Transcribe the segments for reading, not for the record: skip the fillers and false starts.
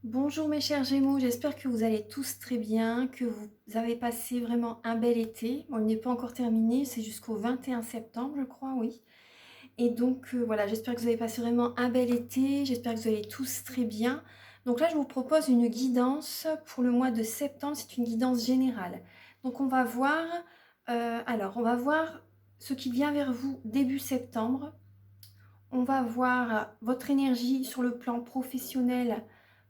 Bonjour mes chers Gémeaux, j'espère que vous allez tous très bien, que vous avez passé vraiment un bel été. Bon, il n'est pas encore terminé, c'est jusqu'au 21 septembre, je crois, oui. Et donc voilà, j'espère que vous avez passé vraiment un bel été, j'espère que vous allez tous très bien. Donc là, je vous propose une guidance pour le mois de septembre, c'est une guidance générale. Donc on va voir, on va voir ce qui vient vers vous début septembre. On va voir votre énergie sur le plan professionnel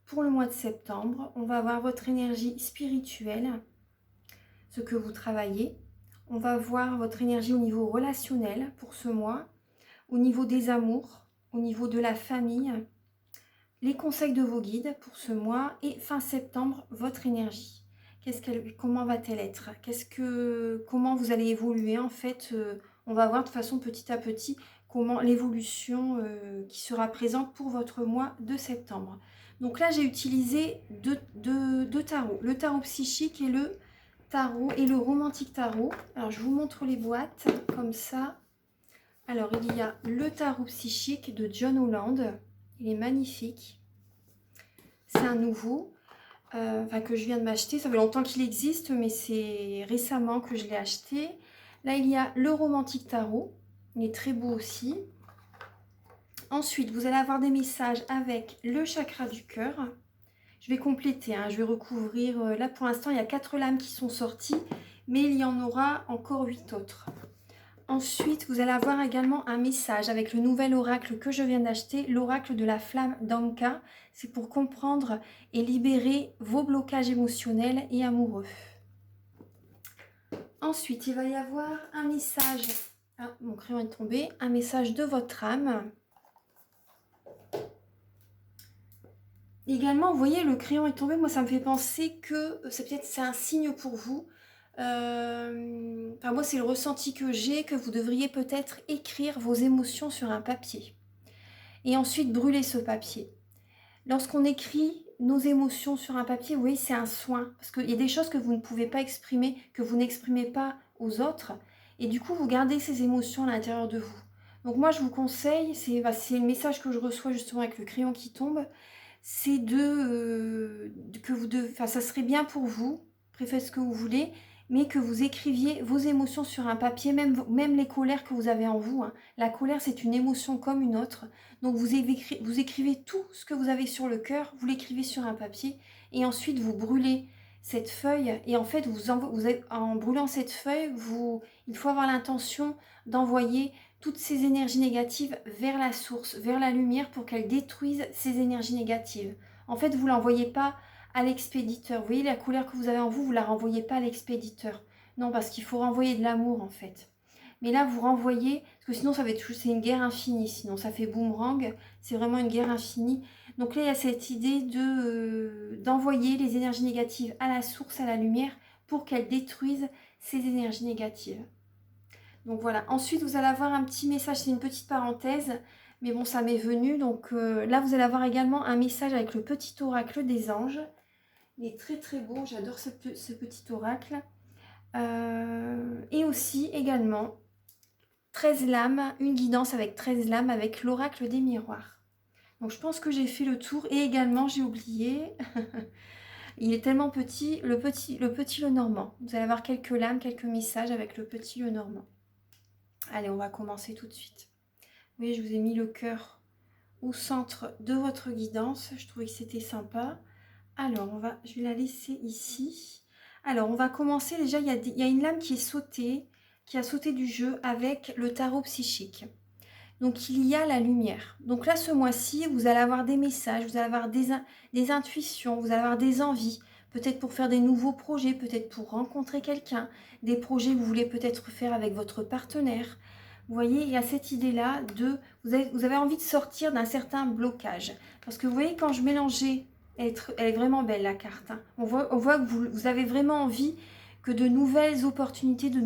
pour le mois de septembre. On va voir votre énergie spirituelle, ce que vous travaillez. On va voir votre énergie au niveau relationnel pour ce mois, au niveau des amours, au niveau de la famille, les conseils de vos guides pour ce mois et fin septembre, votre énergie. Comment va-t-elle être? Comment vous allez évoluer en fait? On va voir de façon petit à petit comment l'évolution qui sera présente pour votre mois de septembre. Donc là, j'ai utilisé deux tarots, le tarot psychique et le tarot et le romantique tarot. Alors, je vous montre les boîtes comme ça. Alors, il y a le tarot psychique de John Holland. Il est magnifique. C'est un nouveau, que je viens de m'acheter. Ça fait longtemps qu'il existe, mais c'est récemment que je l'ai acheté. Là, il y a le romantique tarot. Il est très beau aussi. Ensuite, vous allez avoir des messages avec le chakra du cœur. Je vais compléter, je vais recouvrir. Là, pour l'instant, il y a 4 lames qui sont sorties, mais il y en aura encore 8 autres. Ensuite, vous allez avoir également un message avec le nouvel oracle que je viens d'acheter, l'oracle de la flamme d'Anka. C'est pour comprendre et libérer vos blocages émotionnels et amoureux. Ensuite, il va y avoir un message. Ah, mon crayon est tombé. Un message de votre âme. Également, vous voyez, le crayon est tombé. Moi, ça me fait penser que c'est un signe pour vous. Moi, c'est le ressenti que j'ai, que vous devriez peut-être écrire vos émotions sur un papier. Et ensuite, brûler ce papier. Lorsqu'on écrit nos émotions sur un papier, oui, c'est un soin. Parce qu'il y a des choses que vous ne pouvez pas exprimer, que vous n'exprimez pas aux autres. Et du coup, vous gardez ces émotions à l'intérieur de vous. Donc moi, je vous conseille, c'est le message que je reçois justement avec le crayon qui tombe, c'est ça serait bien pour vous, faites ce que vous voulez, mais que vous écriviez vos émotions sur un papier, même les colères que vous avez en vous. La colère, c'est une émotion comme une autre. Donc vous écrivez tout ce que vous avez sur le cœur, vous l'écrivez sur un papier, et ensuite vous brûlez cette feuille. Et en fait, en brûlant cette feuille, il faut avoir l'intention d'envoyer toutes ces énergies négatives vers la source, vers la lumière pour qu'elle détruise ces énergies négatives. En fait, vous ne l'envoyez pas à l'expéditeur. Vous voyez la colère que vous avez en vous, vous ne la renvoyez pas à l'expéditeur. Non, parce qu'il faut renvoyer de l'amour en fait. Mais là, vous renvoyez, parce que sinon, c'est une guerre infinie. Sinon, ça fait boomerang. C'est vraiment une guerre infinie. Donc là, il y a cette idée d'envoyer les énergies négatives à la source, à la lumière, pour qu'elle détruise ces énergies négatives. Donc voilà. Ensuite, vous allez avoir un petit message, c'est une petite parenthèse, mais bon, ça m'est venu. Donc là, vous allez avoir également un message avec le petit oracle des anges. Il est très très beau, j'adore ce petit oracle. Et aussi, également, 13 lames, une guidance avec 13 lames avec l'oracle des miroirs. Donc je pense que j'ai fait le tour. Et également, j'ai oublié, il est tellement petit, le petit Lenormand. Vous allez avoir quelques lames, quelques messages avec le petit Lenormand. Allez, on va commencer tout de suite. Vous voyez, je vous ai mis le cœur au centre de votre guidance. Je trouvais que c'était sympa. Alors, je vais la laisser ici. Alors, on va commencer. Déjà, il y a une lame qui est sautée, qui a sauté du jeu avec le tarot psychique. Donc, il y a la lumière. Donc là, ce mois-ci, vous allez avoir des messages, vous allez avoir des intuitions, vous allez avoir des envies. Peut-être pour faire des nouveaux projets, peut-être pour rencontrer quelqu'un. Des projets que vous voulez peut-être faire avec votre partenaire. Vous voyez, il y a cette idée-là vous avez envie de sortir d'un certain blocage. Parce que vous voyez, quand je mélangeais, elle est vraiment belle la carte. On voit que vous avez vraiment envie que de nouvelles opportunités, de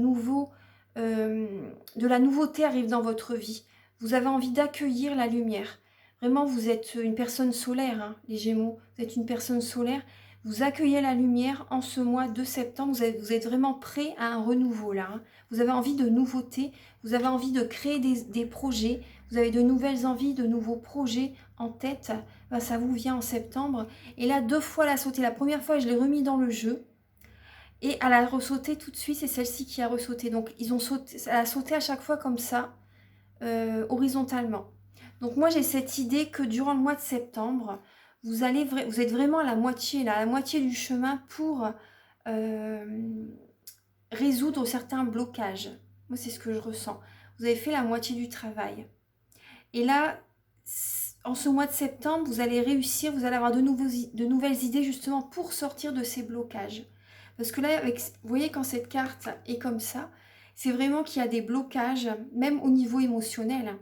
la nouveauté arrive dans votre vie. Vous avez envie d'accueillir la lumière. Vraiment, vous êtes une personne solaire, les Gémeaux. Vous êtes une personne solaire. Vous accueillez la lumière en ce mois de septembre. Vous êtes vraiment prêt à un renouveau là, hein. Vous avez envie de nouveautés, vous avez envie de créer des projets, vous avez de nouvelles envies, de nouveaux projets en tête. Ben, ça vous vient en septembre. Et là, 2 fois la sauté. La première fois, je l'ai remis dans le jeu. Et elle a ressauté tout de suite, c'est celle-ci qui a ressauté. Donc, ils ont sauté, elle a sauté à chaque fois comme ça, horizontalement. Donc, moi, j'ai cette idée que durant le mois de septembre, vous êtes vraiment à la moitié, là, à la moitié du chemin pour résoudre certains blocages. Moi, c'est ce que je ressens. Vous avez fait la moitié du travail. Et là, en ce mois de septembre, vous allez réussir, vous allez avoir de nouvelles idées justement pour sortir de ces blocages. Parce que là, vous voyez, quand cette carte est comme ça, c'est vraiment qu'il y a des blocages, même au niveau émotionnel.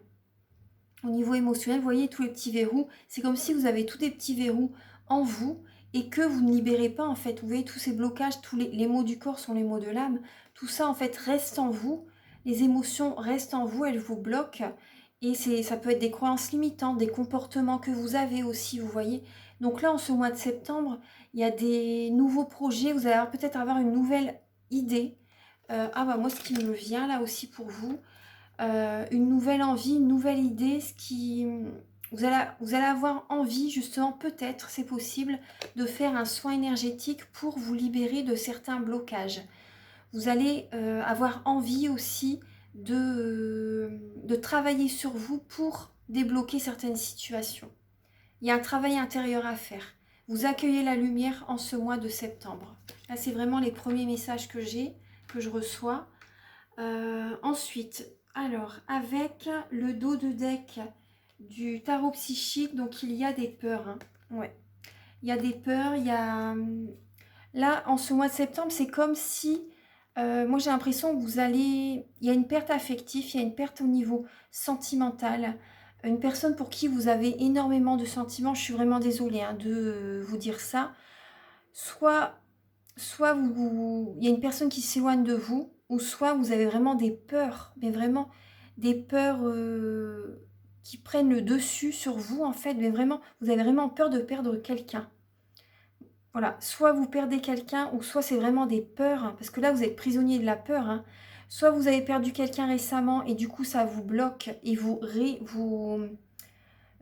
Au niveau émotionnel, vous voyez tous les petits verrous, c'est comme si vous avez tous des petits verrous en vous et que vous ne libérez pas en fait. Vous voyez tous ces blocages, tous les maux du corps sont les maux de l'âme. Tout ça en fait reste en vous, les émotions restent en vous, elles vous bloquent. Et ça peut être des croyances limitantes, des comportements que vous avez aussi, vous voyez. Donc là, en ce mois de septembre, il y a des nouveaux projets, vous allez peut-être avoir une nouvelle idée. Ah bah moi, ce qui me vient là aussi pour vous, une nouvelle envie, une nouvelle idée, vous allez avoir envie justement, peut-être, c'est possible, de faire un soin énergétique pour vous libérer de certains blocages. Vous allez avoir envie aussi de travailler sur vous pour débloquer certaines situations. Il y a un travail intérieur à faire. Vous accueillez la lumière en ce mois de septembre. Là, c'est vraiment les premiers messages que je reçois. Ensuite, alors, avec le dos de deck du tarot psychique, donc il y a des peurs. Hein. Ouais. Il y a des peurs, il y a... Là, en ce mois de septembre, c'est comme si... moi, j'ai l'impression que il y a une perte affective, il y a une perte au niveau sentimental. Une personne pour qui vous avez énormément de sentiments, je suis vraiment désolée hein, de vous dire ça. Soit il y a une personne qui s'éloigne de vous, ou soit vous avez vraiment des peurs, mais vraiment des peurs qui prennent le dessus sur vous en fait, mais vraiment, vous avez vraiment peur de perdre quelqu'un. Voilà, soit vous perdez quelqu'un, ou soit c'est vraiment des peurs, hein, parce que là vous êtes prisonnier de la peur, hein. Soit vous avez perdu quelqu'un récemment et du coup ça vous bloque et vous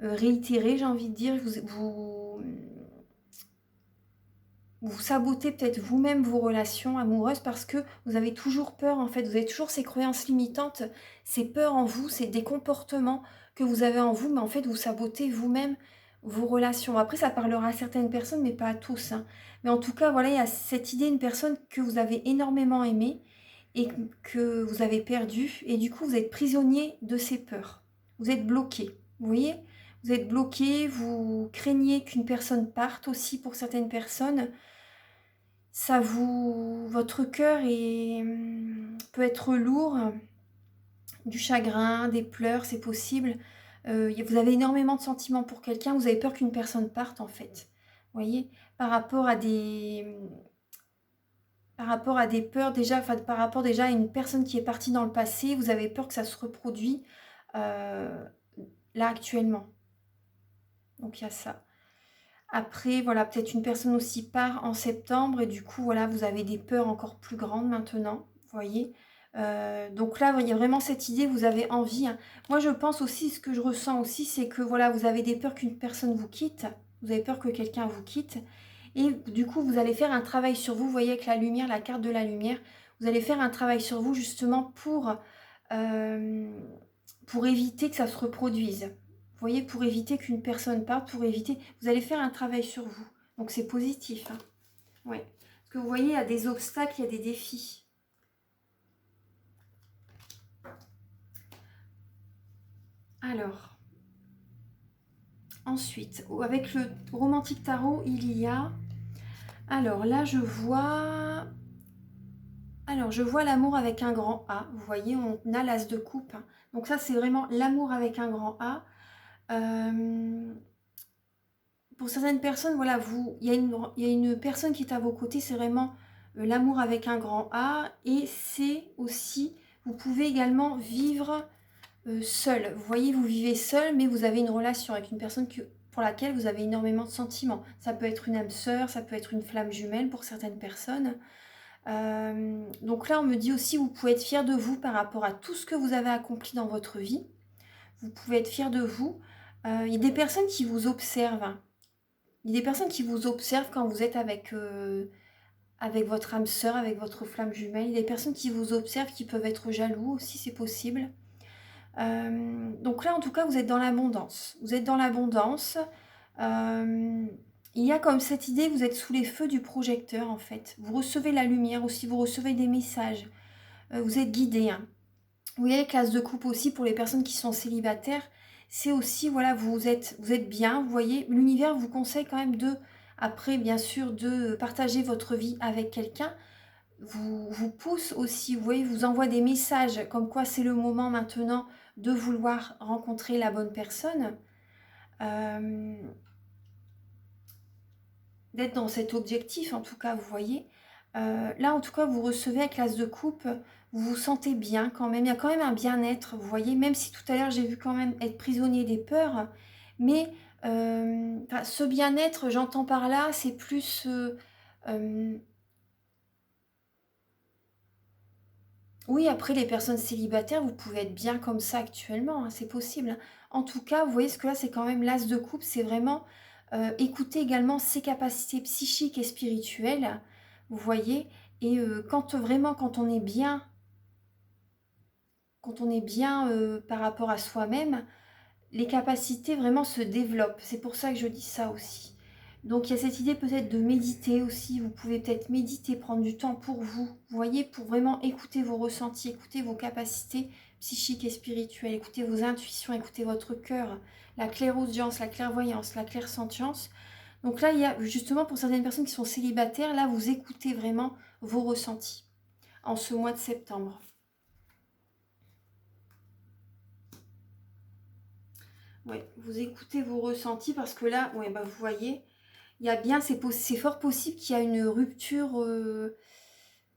réitérez, j'ai envie de dire, vous sabotez peut-être vous-même vos relations amoureuses parce que vous avez toujours peur en fait, vous avez toujours ces croyances limitantes, ces peurs en vous, c'est des comportements que vous avez en vous, mais en fait vous sabotez vous-même vos relations. Après ça parlera à certaines personnes mais pas à tous, hein. Mais en tout cas voilà, il y a cette idée, une personne que vous avez énormément aimée et que vous avez perdue et du coup vous êtes prisonnier de ces peurs, vous êtes bloqué, vous voyez, vous êtes bloqué, vous craignez qu'une personne parte aussi pour certaines personnes. Votre cœur peut être lourd, du chagrin, des pleurs, c'est possible. Vous avez énormément de sentiments pour quelqu'un, vous avez peur qu'une personne parte en fait. Vous voyez, par rapport à des peurs déjà, enfin par rapport déjà à une personne qui est partie dans le passé, vous avez peur que ça se reproduise là actuellement. Donc il y a ça. Après, voilà, peut-être une personne aussi part en septembre et du coup, voilà, vous avez des peurs encore plus grandes maintenant, vous voyez. Donc là, il y a vraiment cette idée, vous avez envie. Hein. Moi, je pense aussi, ce que je ressens aussi, c'est que voilà, vous avez des peurs qu'une personne vous quitte, vous avez peur que quelqu'un vous quitte. Et du coup, vous allez faire un travail sur vous, vous voyez avec la lumière, la carte de la lumière, vous allez faire un travail sur vous justement pour éviter que ça se reproduise. Vous voyez, pour éviter qu'une personne parte, vous allez faire un travail sur vous. Donc c'est positif. Hein. Ouais. Parce que vous voyez, il y a des obstacles, il y a des défis. Alors, ensuite, avec le romantique tarot, il y a... Alors là, je vois l'amour avec un grand A. Vous voyez, on a l'as de coupe. Donc ça, c'est vraiment l'amour avec un grand A. Pour certaines personnes, voilà, il y a une personne qui est à vos côtés, c'est vraiment l'amour avec un grand A. Et c'est aussi, vous pouvez également vivre seul. Vous voyez, vous vivez seul, mais vous avez une relation avec une personne pour laquelle vous avez énormément de sentiments. Ça peut être une âme sœur, ça peut être une flamme jumelle pour certaines personnes. Donc là, on me dit aussi, vous pouvez être fier de vous par rapport à tout ce que vous avez accompli dans votre vie. Vous pouvez être fier de vous. Il y a des personnes qui vous observent. Hein. Il y a des personnes qui vous observent quand vous êtes avec votre âme sœur, avec votre flamme jumelle. Il y a des personnes qui vous observent, qui peuvent être jaloux aussi, c'est possible. Donc là, en tout cas, vous êtes dans l'abondance. Vous êtes dans l'abondance. Il y a comme cette idée, vous êtes sous les feux du projecteur, en fait. Vous recevez la lumière aussi, vous recevez des messages. Vous êtes guidé. Hein. Vous voyez, classe de coupe aussi, pour les personnes qui sont célibataires, c'est aussi, voilà, vous êtes bien. Vous voyez, l'univers vous conseille quand même après, bien sûr, de partager votre vie avec quelqu'un. Vous pousse aussi, vous voyez, vous envoie des messages comme quoi c'est le moment maintenant de vouloir rencontrer la bonne personne, d'être dans cet objectif en tout cas, vous voyez. Là en tout cas vous recevez avec l'as de coupe, vous vous sentez bien quand même, il y a quand même un bien-être, vous voyez, même si tout à l'heure j'ai vu quand même être prisonnier des peurs, mais ce bien-être, j'entends par là, c'est plus... Oui, après les personnes célibataires, vous pouvez être bien comme ça actuellement, hein, c'est possible. Hein. En tout cas, vous voyez ce que là, c'est quand même l'as de coupe, c'est vraiment écouter également ses capacités psychiques et spirituelles, vous voyez. Et quand on est bien par rapport à soi-même, les capacités vraiment se développent. C'est pour ça que je dis ça aussi. Donc il y a cette idée peut-être de méditer aussi. Vous pouvez peut-être méditer, prendre du temps pour vous. Vous voyez, pour vraiment écouter vos ressentis, écouter vos capacités psychiques et spirituelles, écouter vos intuitions, écouter votre cœur, la clairaudience, la clairvoyance, la clairsentience. Donc là, il y a justement pour certaines personnes qui sont célibataires, là vous écoutez vraiment vos ressentis en ce mois de septembre. Ouais, vous écoutez vos ressentis parce que là, ouais, bah, vous voyez, il y a bien, c'est fort possible qu'il y a une rupture.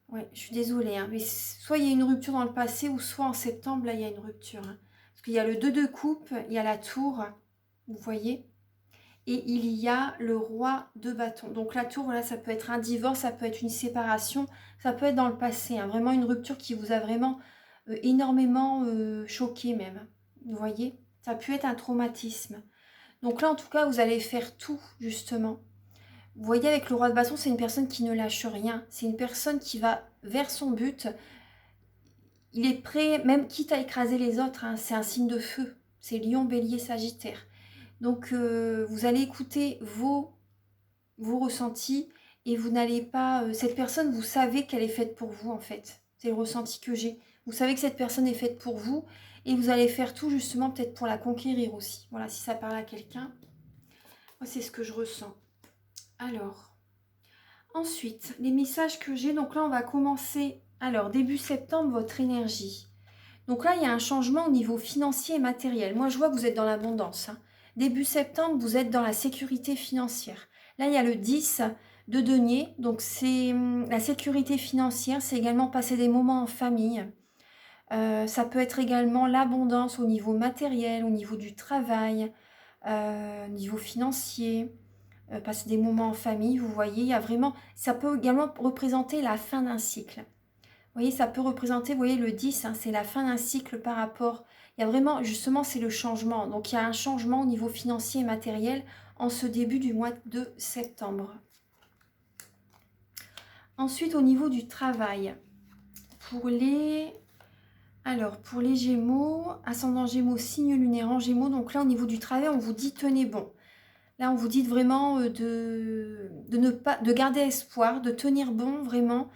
Ouais, je suis désolée, hein, mais soit il y a une rupture dans le passé ou soit en septembre, là, il y a une rupture. Hein. Parce qu'il y a le 2 de coupe, il y a la tour, vous voyez, et il y a le roi de bâton. Donc la tour, voilà, ça peut être un divorce, ça peut être une séparation, ça peut être dans le passé, hein, vraiment une rupture qui vous a vraiment énormément choqué même, vous voyez. Ça a pu être un traumatisme. Donc là, en tout cas, vous allez faire tout, justement. Vous voyez, avec le roi de bâton, c'est une personne qui ne lâche rien. C'est une personne qui va vers son but. Il est prêt, même quitte à écraser les autres, hein, c'est un signe de feu. C'est Lion, Bélier, Sagittaire. Donc, vous allez écouter vos ressentis et vous n'allez pas... cette personne, vous savez qu'elle est faite pour vous, en fait. C'est le ressenti que j'ai. Vous savez que cette personne est faite pour vous et vous allez faire tout, justement, peut-être pour la conquérir aussi. Voilà, si ça parle à quelqu'un. Moi, c'est ce que je ressens. Alors, ensuite, les messages que j'ai. Donc là, on va commencer. Alors, début septembre, votre énergie. Donc là, il y a un changement au niveau financier et matériel. Moi, je vois que vous êtes dans l'abondance. Hein. Début septembre, vous êtes dans la sécurité financière. Là, il y a le 10 de denier. Donc, c'est la sécurité financière. C'est également passer des moments en famille. Ça peut être également l'abondance au niveau matériel, au niveau du travail, au niveau financier. Passer des moments en famille, vous voyez, il y a vraiment... Ça peut également représenter la fin d'un cycle. Vous voyez, ça peut représenter, vous voyez, le 10, hein, c'est la fin d'un cycle par rapport... Il y a vraiment, justement, c'est le changement. Donc, il y a un changement au niveau financier et matériel en ce début du mois de septembre. Ensuite, au niveau du travail, pour les Gémeaux, ascendant Gémeaux, signe lunaire en Gémeaux, donc là, au niveau du travail, on vous dit tenez bon. Là, on vous dit vraiment de garder espoir, de tenir bon, vraiment.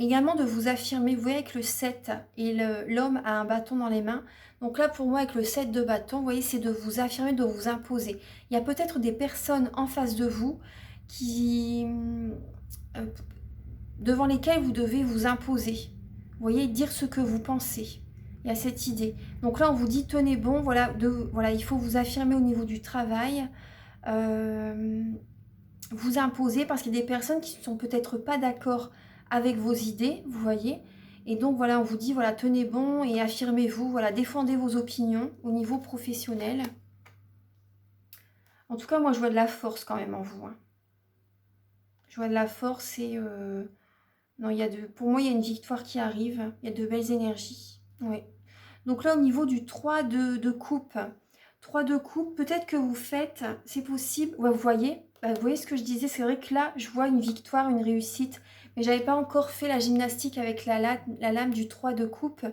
Également, de vous affirmer. Vous voyez, avec le 7, et l'homme a un bâton dans les mains. Donc là, pour moi, avec le 7 de bâton, vous voyez, c'est de vous affirmer, de vous imposer. Il y a peut-être des personnes en face de vous devant lesquelles vous devez vous imposer. Vous voyez, dire ce que vous pensez. Il y a cette idée. Donc là, on vous dit, tenez bon, voilà, il faut vous affirmer au niveau du travail, vous imposer, parce qu'il y a des personnes qui ne sont peut-être pas d'accord avec vos idées, vous voyez. Et donc, voilà, on vous dit, voilà, tenez bon et affirmez-vous, voilà, défendez vos opinions au niveau professionnel. En tout cas, moi, je vois de la force quand même en vous, hein. Je vois de la force et... non, pour moi, il y a une victoire qui arrive. Il y a de belles énergies. Oui. Donc là, au niveau du 3 de coupe, 3 de coupe, peut-être que vous faites, c'est possible, ouais, vous voyez ce que je disais, c'est vrai que là, je vois une victoire, une réussite, mais j'avais pas encore fait la gymnastique avec la lame du 3 de coupe.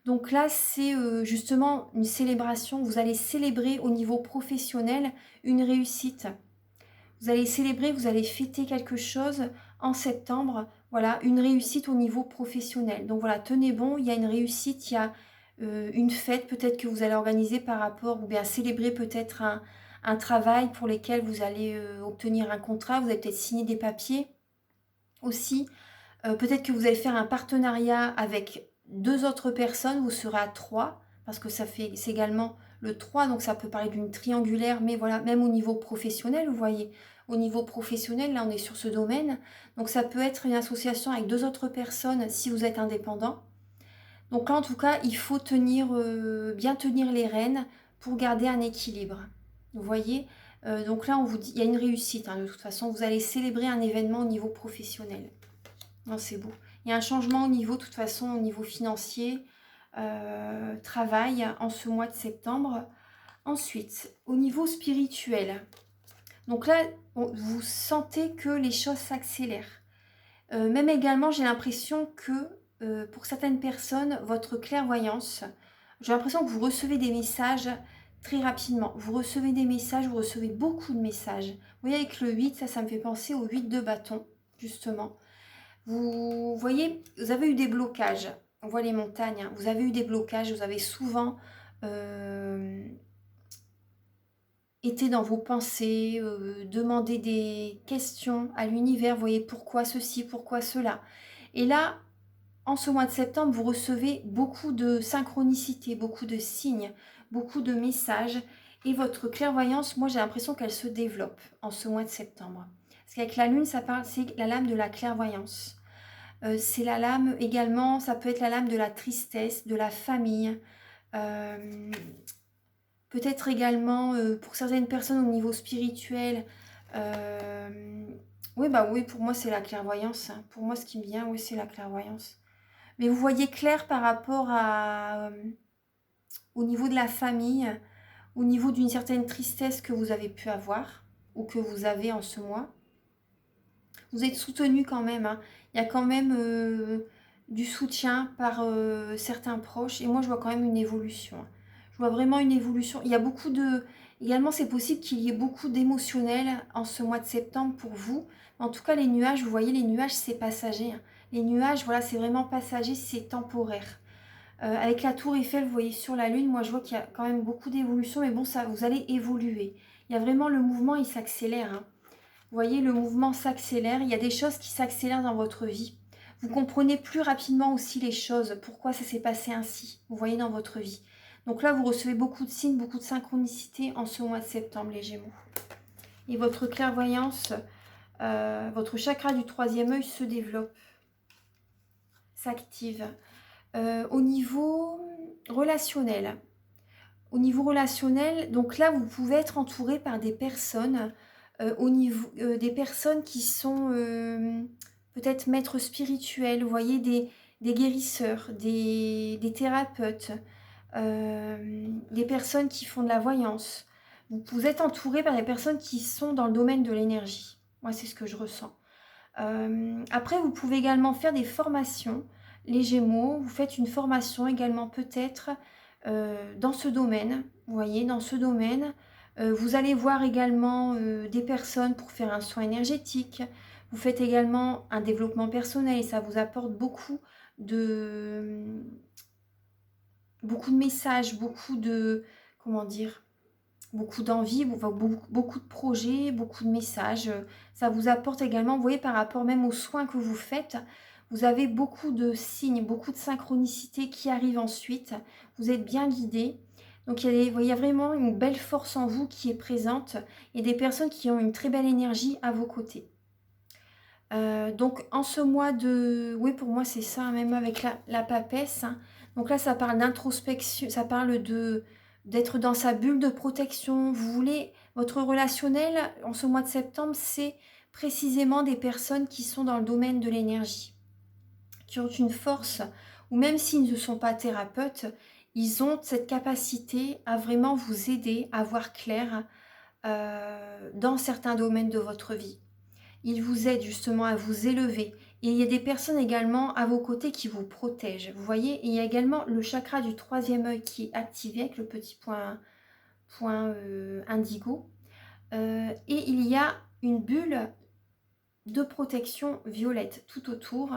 Donc là, c'est justement une célébration. Vous allez célébrer au niveau professionnel une réussite. Vous allez célébrer, vous allez fêter quelque chose en septembre. Voilà, une réussite au niveau professionnel. Donc voilà, tenez bon, il y a une réussite, il y a une fête peut-être que vous allez organiser par rapport, ou bien célébrer peut-être un travail pour lequel vous allez obtenir un contrat. Vous allez peut-être signer des papiers aussi. Peut-être que vous allez faire un partenariat avec 2 autres personnes, vous serez à 3, parce que c'est également le 3, donc ça peut parler d'une triangulaire, mais voilà, même au niveau professionnel, vous voyez, au niveau professionnel, là on est sur ce domaine, donc ça peut être une association avec 2 autres personnes si vous êtes indépendant. Donc là en tout cas, il faut bien tenir les rênes pour garder un équilibre, vous voyez. Donc là on vous dit, il y a une réussite, hein, de toute façon, vous allez célébrer un événement au niveau professionnel. Non, c'est beau. Il y a un changement au niveau, de toute façon, au niveau financier, travail en ce mois de septembre. Ensuite, au niveau spirituel. Donc là, vous sentez que les choses s'accélèrent. Même également, j'ai l'impression que pour certaines personnes, votre clairvoyance, j'ai l'impression que vous recevez des messages très rapidement. Vous recevez des messages, vous recevez beaucoup de messages. Vous voyez, avec le 8, ça me fait penser au 8 de bâton, justement. Vous voyez, vous avez eu des blocages. On voit les montagnes, hein. Vous avez eu des blocages, vous avez souvent été dans vos pensées, demandé des questions à l'univers. Vous voyez, pourquoi ceci, pourquoi cela. Et là, en ce mois de septembre, vous recevez beaucoup de synchronicité, beaucoup de signes, beaucoup de messages. Et votre clairvoyance, moi j'ai l'impression qu'elle se développe en ce mois de septembre. Parce qu'avec la lune, ça parle, c'est la lame de la clairvoyance. C'est la lame également, ça peut être la lame de la tristesse, de la famille. Euh, Peut-être également pour certaines personnes au niveau spirituel. Oui, bah oui, pour moi c'est la clairvoyance, hein. Pour moi ce qui me vient, oui, c'est la clairvoyance. Mais vous voyez clair par rapport au niveau de la famille, au niveau d'une certaine tristesse que vous avez pu avoir ou que vous avez en ce mois. Vous êtes soutenu quand même, hein. Il y a quand même du soutien par certains proches. Et moi, je vois quand même une évolution, hein. Je vois vraiment une évolution. Il y a beaucoup de... Également, c'est possible qu'il y ait beaucoup d'émotionnel en ce mois de septembre pour vous. En tout cas, les nuages, vous voyez, les nuages, c'est passager, hein. Les nuages, voilà, c'est vraiment passager, c'est temporaire. Avec la tour Eiffel, vous voyez, sur la lune, moi, je vois qu'il y a quand même beaucoup d'évolution. Mais bon, ça, vous allez évoluer. Il y a vraiment le mouvement, il s'accélère, hein. Vous voyez, le mouvement s'accélère. Il y a des choses qui s'accélèrent dans votre vie. Vous comprenez plus rapidement aussi les choses, pourquoi ça s'est passé ainsi, vous voyez, dans votre vie. Donc là, vous recevez beaucoup de signes, beaucoup de synchronicité en ce mois de septembre, les Gémeaux. Et votre clairvoyance, votre chakra du 3e œil se développe, s'active. Au niveau relationnel, donc là, vous pouvez être entouré par des personnes, des personnes qui sont peut-être maîtres spirituels, vous voyez, des guérisseurs, des thérapeutes, des personnes qui font de la voyance. Vous êtes entouré par des personnes qui sont dans le domaine de l'énergie. Moi, c'est ce que je ressens. Après, vous pouvez également faire des formations. Les Gémeaux, vous faites une formation également peut-être dans ce domaine. Vous voyez, dans ce domaine. Vous allez voir également des personnes pour faire un soin énergétique. Vous faites également un développement personnel et ça vous apporte beaucoup de messages, comment dire, beaucoup d'envie, beaucoup de projets, beaucoup de messages. Ça vous apporte également, vous voyez, par rapport même aux soins que vous faites, vous avez beaucoup de signes, beaucoup de synchronicité qui arrivent ensuite. Vous êtes bien guidé. Donc il y a vraiment une belle force en vous qui est présente et des personnes qui ont une très belle énergie à vos côtés. Donc en ce mois de... Oui, pour moi c'est ça, même avec la papesse, hein. Donc là ça parle d'introspection, ça parle d'être dans sa bulle de protection. Vous voulez, votre relationnel en ce mois de septembre, c'est précisément des personnes qui sont dans le domaine de l'énergie, qui ont une force, ou même s'ils ne sont pas thérapeutes, ils ont cette capacité à vraiment vous aider à voir clair dans certains domaines de votre vie. Ils vous aident justement à vous élever. Et il y a des personnes également à vos côtés qui vous protègent. Vous voyez, et il y a également le chakra du troisième œil qui est activé avec le petit point indigo. Et il y a une bulle de protection violette tout autour.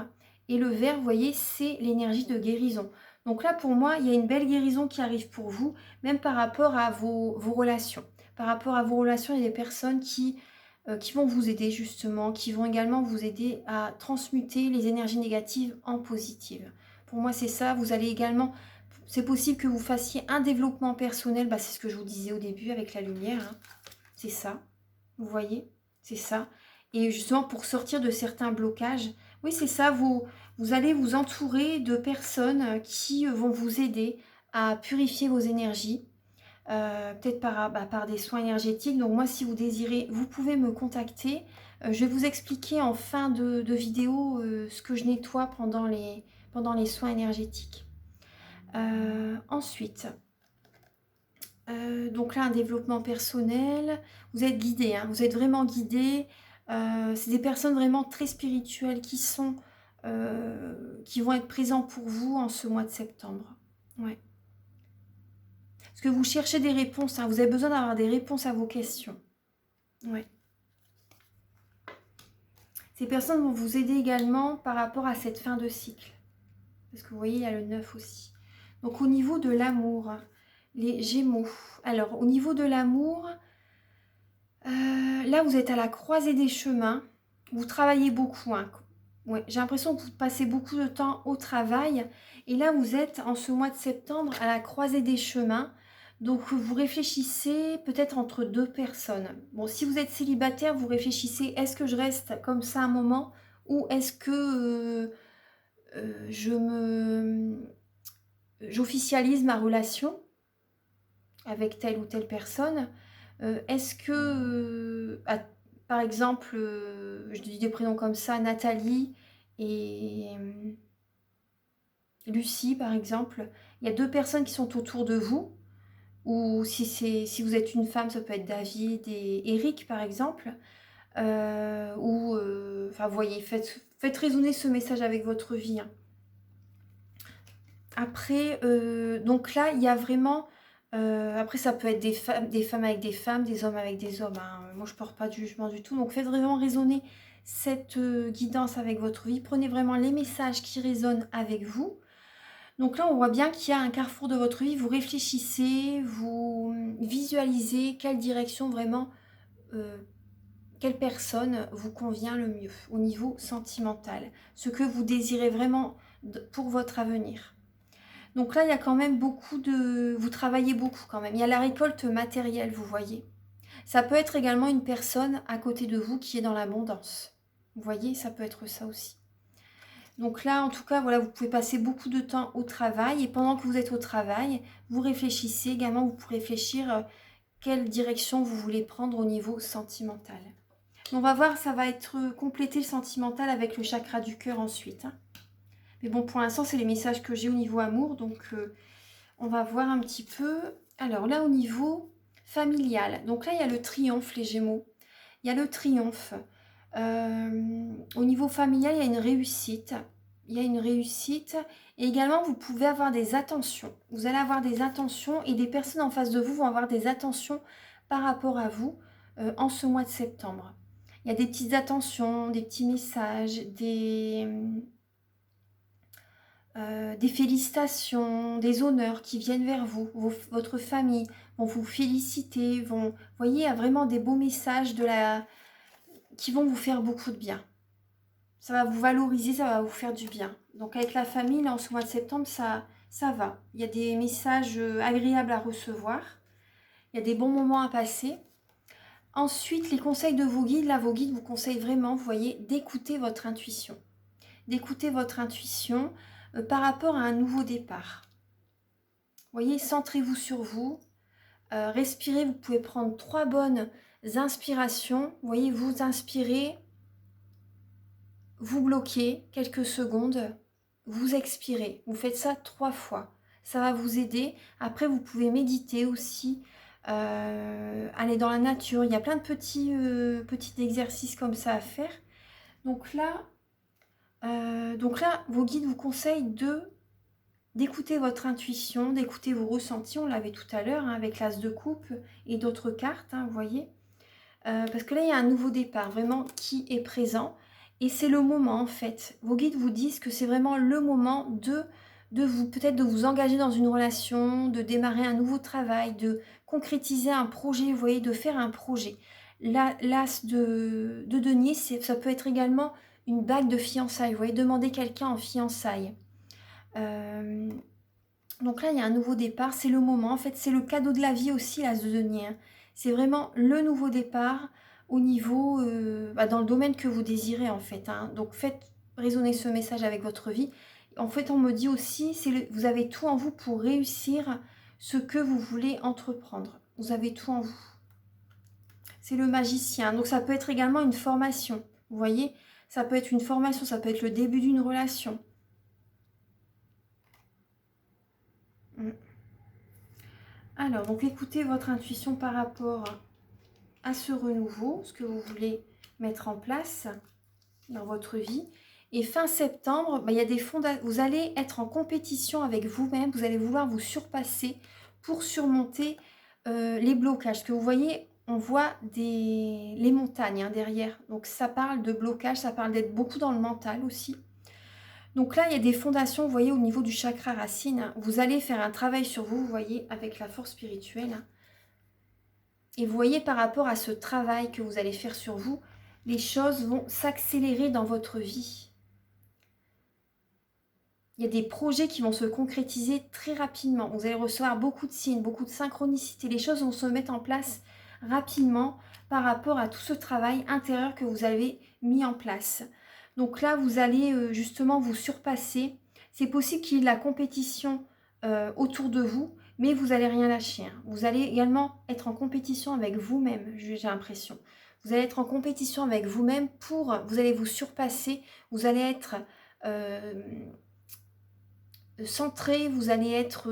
Et le vert, vous voyez, c'est l'énergie de guérison. Donc là, pour moi, il y a une belle guérison qui arrive pour vous, même par rapport à vos relations. Par rapport à vos relations, il y a des personnes qui vont vous aider justement, qui vont également vous aider à transmuter les énergies négatives en positives. Pour moi, c'est ça. Vous allez également, c'est possible que vous fassiez un développement personnel, c'est ce que je vous disais au début avec la lumière. Hein. C'est ça, vous voyez, c'est ça. Et justement, pour sortir de certains blocages, oui, c'est ça, vous allez vous entourer de personnes qui vont vous aider à purifier vos énergies, peut-être par des soins énergétiques. Donc moi, si vous désirez, vous pouvez me contacter. Je vais vous expliquer en fin de vidéo ce que je nettoie pendant les soins énergétiques. Ensuite, donc là, un développement personnel. Vous êtes guidé, hein, vous êtes vraiment guidé. C'est des personnes vraiment très spirituelles qui vont être présents pour vous en ce mois de septembre. Ouais. Parce que vous cherchez des réponses, hein, vous avez besoin d'avoir des réponses à vos questions. Ouais. Ces personnes vont vous aider également par rapport à cette fin de cycle. Parce que vous voyez, il y a le 9 aussi. Donc au niveau de l'amour, les Gémeaux. Alors au niveau de l'amour, là vous êtes à la croisée des chemins. Vous travaillez beaucoup. Hein. Ouais, j'ai l'impression que vous passez beaucoup de temps au travail. Et là vous êtes en ce mois de septembre à la croisée des chemins. Donc vous réfléchissez peut-être entre deux personnes. Bon, si vous êtes célibataire, vous réfléchissez, est-ce que je reste comme ça un moment ou est-ce que j'officialise ma relation avec telle ou telle personne. Est-ce que, par exemple, je dis des prénoms comme ça, Nathalie et Lucie, par exemple, il y a deux personnes qui sont autour de vous. Ou si vous êtes une femme, ça peut être David et Eric, par exemple. Vous voyez, faites résonner ce message avec votre vie. Hein. Après, donc là, il y a vraiment... après, ça peut être des femmes avec des femmes, des hommes avec des hommes. Hein. Moi, je ne porte pas de jugement du tout. Donc, faites vraiment résonner cette guidance avec votre vie. Prenez vraiment les messages qui résonnent avec vous. Donc là, on voit bien qu'il y a un carrefour de votre vie. Vous réfléchissez, vous visualisez quelle direction vraiment, quelle personne vous convient le mieux au niveau sentimental. Ce que vous désirez vraiment pour votre avenir. Donc là, il y a quand même beaucoup de... Vous travaillez beaucoup quand même. Il y a la récolte matérielle, vous voyez. Ça peut être également une personne à côté de vous qui est dans l'abondance. Vous voyez, ça peut être ça aussi. Donc là, en tout cas, voilà, vous pouvez passer beaucoup de temps au travail. Et pendant que vous êtes au travail, vous réfléchissez également, vous pouvez réfléchir quelle direction vous voulez prendre au niveau sentimental. On va voir, ça va être complété le sentimental avec le chakra du cœur ensuite. Hein. Mais bon, pour l'instant, c'est les messages que j'ai au niveau amour. Donc, on va voir un petit peu. Alors là, au niveau familial. Donc là, il y a le triomphe, les Gémeaux. Il y a le triomphe. Au niveau familial, il y a une réussite. Il y a une réussite. Et également, vous pouvez avoir des attentions. Vous allez avoir des attentions et des personnes en face de vous vont avoir des attentions par rapport à vous en ce mois de septembre. Il y a des petites attentions, des petits messages, des félicitations, des honneurs qui viennent vers vous. Votre famille vont vous féliciter, vous voyez, il y a vraiment des beaux messages qui vont vous faire beaucoup de bien. Ça va vous valoriser, ça va vous faire du bien. Donc avec la famille, là, en ce mois de septembre, ça va. Il y a des messages agréables à recevoir. Il y a des bons moments à passer. Ensuite, les conseils de vos guides. Là, vos guides vous conseillent vraiment, vous voyez, d'écouter votre intuition. D'écouter votre intuition par rapport à un nouveau départ. Vous voyez, centrez-vous sur vous. Respirez, vous pouvez prendre 3 bonnes inspirations. Vous voyez, vous inspirez, vous bloquez quelques secondes, vous expirez. Vous faites ça 3 fois. Ça va vous aider. Après, vous pouvez méditer aussi, aller dans la nature. Il y a plein de petits exercices comme ça à faire. Donc là, vos guides vous conseillent d'écouter votre intuition, d'écouter vos ressentis. On l'avait tout à l'heure, hein, avec l'as de coupe et d'autres cartes, hein, vous voyez. Parce que là, il y a un nouveau départ, vraiment, qui est présent. Et c'est le moment, en fait. Vos guides vous disent que c'est vraiment le moment de vous, peut-être de vous engager dans une relation, de démarrer un nouveau travail, de concrétiser un projet, vous voyez, de faire un projet. L'as de denier, ça peut être également une bague de fiançailles. Vous voyez, demander quelqu'un en fiançailles. Donc là, il y a un nouveau départ, c'est le moment. En fait, c'est le cadeau de la vie aussi, l'as de denier. Hein. C'est vraiment le nouveau départ au niveau, dans le domaine que vous désirez, en fait. Hein. Donc, faites résonner ce message avec votre vie. En fait, on me dit aussi, vous avez tout en vous pour réussir ce que vous voulez entreprendre. Vous avez tout en vous. C'est le magicien. Donc, ça peut être également une formation. Vous voyez, ça peut être une formation, ça peut être le début d'une relation. Alors, donc écoutez votre intuition par rapport à ce renouveau, ce que vous voulez mettre en place dans votre vie. Et fin septembre, il y a des vous allez être en compétition avec vous-même, vous allez vouloir vous surpasser pour surmonter les blocages. Parce que vous voyez, on voit les montagnes, hein, derrière. Donc ça parle de blocage, ça parle d'être beaucoup dans le mental aussi. Donc là, il y a des fondations, vous voyez, au niveau du chakra racine. Hein. Vous allez faire un travail sur vous, vous voyez, avec la force spirituelle. Hein. Et vous voyez, par rapport à ce travail que vous allez faire sur vous, les choses vont s'accélérer dans votre vie. Il y a des projets qui vont se concrétiser très rapidement. Vous allez recevoir beaucoup de signes, beaucoup de synchronicité. Les choses vont se mettre en place rapidement par rapport à tout ce travail intérieur que vous avez mis en place. Donc là, vous allez justement vous surpasser. C'est possible qu'il y ait de la compétition autour de vous, mais vous n'allez rien lâcher. Hein. Vous allez également être en compétition avec vous-même, j'ai l'impression. Vous allez être en compétition avec vous-même vous allez vous surpasser, vous allez être centré, vous allez être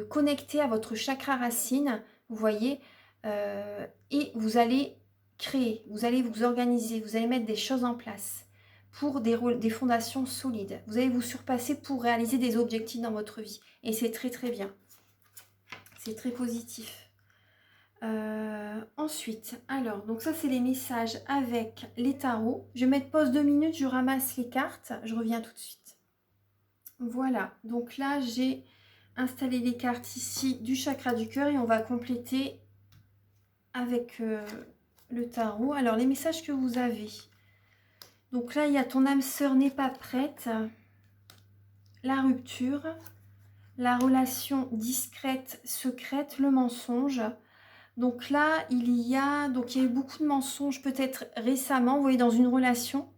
connecté à votre chakra racine, vous voyez, et vous allez créer, vous allez vous organiser, vous allez mettre des choses en place pour des fondations solides. Vous allez vous surpasser pour réaliser des objectifs dans votre vie. Et c'est très très bien. C'est très positif. Ensuite, alors, donc ça c'est les messages avec les tarots. Je vais mettre pause 2 minutes, je ramasse les cartes, je reviens tout de suite. Voilà, donc là j'ai installé les cartes ici du chakra du cœur et on va compléter avec le tarot. Alors les messages que vous avez. Donc là il y a ton âme sœur n'est pas prête, la rupture, la relation discrète, secrète, le mensonge. Donc là il y a eu beaucoup de mensonges peut-être récemment, vous voyez, dans une relation.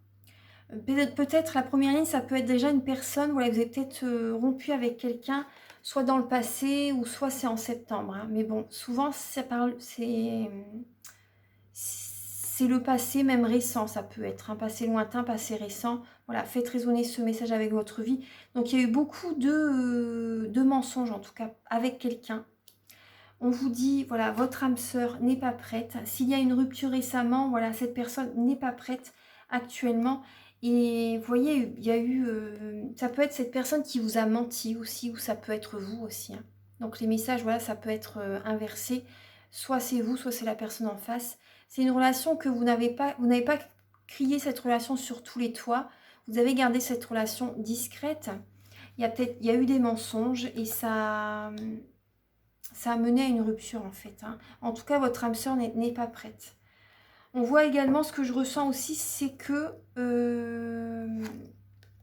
Peut-être la première ligne, ça peut être déjà une personne, voilà, vous avez peut-être rompu avec quelqu'un, soit dans le passé ou soit c'est en septembre. Hein. Mais bon, souvent c'est le passé, même récent, ça peut être un passé lointain, passé récent. Voilà, faites résonner ce message avec votre vie. Donc il y a eu beaucoup de mensonges, en tout cas, avec quelqu'un. On vous dit, voilà, votre âme sœur n'est pas prête. S'il y a une rupture récemment, voilà, cette personne n'est pas prête actuellement. Et vous voyez, il y a eu, ça peut être cette personne qui vous a menti aussi, ou ça peut être vous aussi. Hein. Donc les messages, voilà, ça peut être inversé. Soit c'est vous, soit c'est la personne en face. C'est une relation que vous n'avez pas crié cette relation sur tous les toits. Vous avez gardé cette relation discrète. Il y a eu des mensonges et ça a mené à une rupture en fait. Hein. En tout cas, votre âme sœur n'est pas prête. On voit également, ce que je ressens aussi, c'est que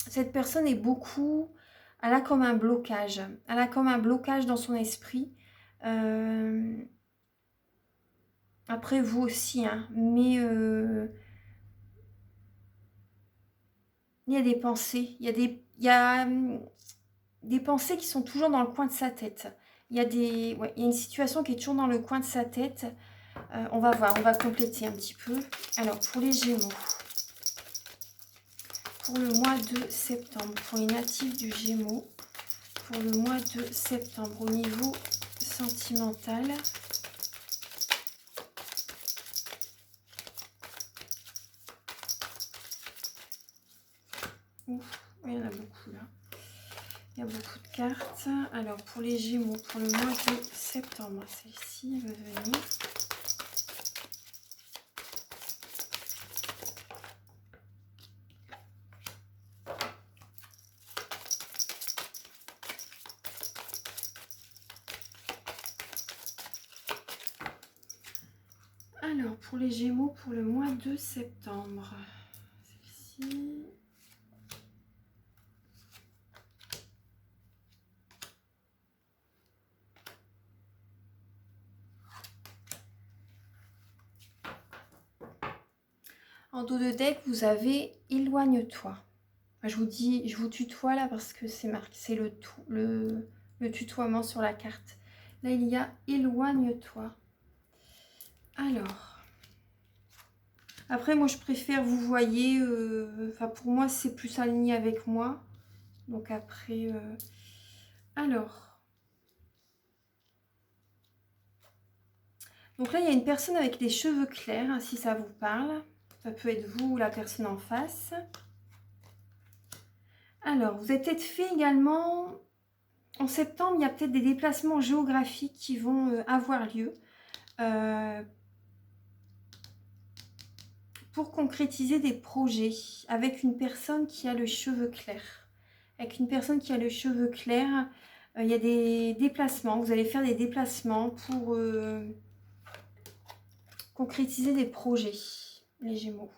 cette personne est beaucoup... Elle a comme un blocage. Elle a comme un blocage dans son esprit. Après, vous aussi. Hein, mais il y a des pensées. Il y a des pensées qui sont toujours dans le coin de sa tête. il y a il y a une situation qui est toujours dans le coin de sa tête. On va voir, on va compléter un petit peu. Alors, pour les Gémeaux, pour le mois de septembre, pour les natifs du Gémeaux, pour le mois de septembre, au niveau sentimental. Ouf, il y en a beaucoup là. Il y a beaucoup de cartes. Alors, pour les Gémeaux, pour le mois de septembre, celle-ci veut venir. Alors, pour les Gémeaux, pour le mois de septembre, celle-ci. En dos de deck, vous avez éloigne-toi. Je vous dis, je vous tutoie là parce que c'est marqué, c'est le tutoiement sur la carte. Là, il y a éloigne-toi. Alors, après, moi, je préfère, vous voyez, enfin, pour moi, c'est plus aligné avec moi. Donc après, alors. Donc là, il y a une personne avec les cheveux clairs, hein, si ça vous parle. Ça peut être vous ou la personne en face. Alors, vous avez peut-être fait également, en septembre, il y a peut-être des déplacements géographiques qui vont avoir lieu pour concrétiser des projets avec une personne qui a le cheveu clair. Avec une personne qui a le cheveu clair, il y a des déplacements. Vous allez faire des déplacements pour concrétiser des projets, les Gémeaux.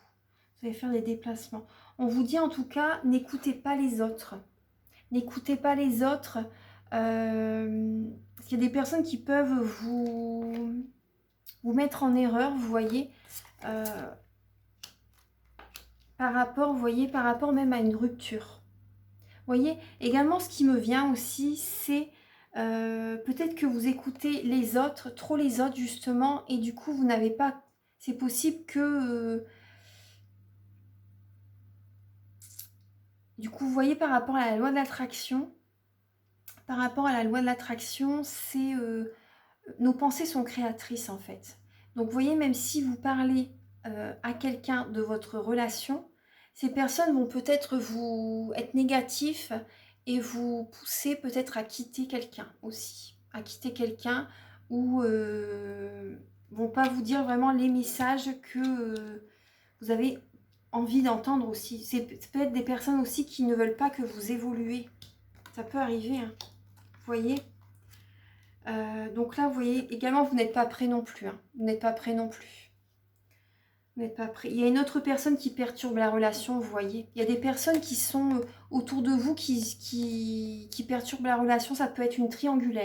Vous allez faire des déplacements. On vous dit en tout cas, n'écoutez pas les autres. N'écoutez pas les autres. Il y a des personnes qui peuvent vous mettre en erreur, vous voyez, par rapport, vous voyez, par rapport même à une rupture. Vous voyez, également ce qui me vient aussi, c'est peut-être que vous écoutez les autres, trop les autres justement, et du coup vous n'avez pas, c'est possible que du coup vous voyez par rapport à la loi de l'attraction, c'est nos pensées sont créatrices en fait. Donc vous voyez, même si vous parlez à quelqu'un de votre relation, ces personnes vont peut-être vous être négatifs et vous pousser peut-être à quitter quelqu'un aussi. À quitter quelqu'un ou vont pas vous dire vraiment les messages que vous avez envie d'entendre aussi. C'est peut-être des personnes aussi qui ne veulent pas que vous évoluez. Ça peut arriver, hein. Vous voyez ? Donc là, vous voyez, également, vous n'êtes pas prêt non plus. Hein. Vous n'êtes pas prêt non plus. Vous n'êtes pas prêt. Il y a une autre personne qui perturbe la relation, vous voyez. Il y a des personnes qui sont autour de vous qui perturbent la relation. Ça peut être une triangulaire.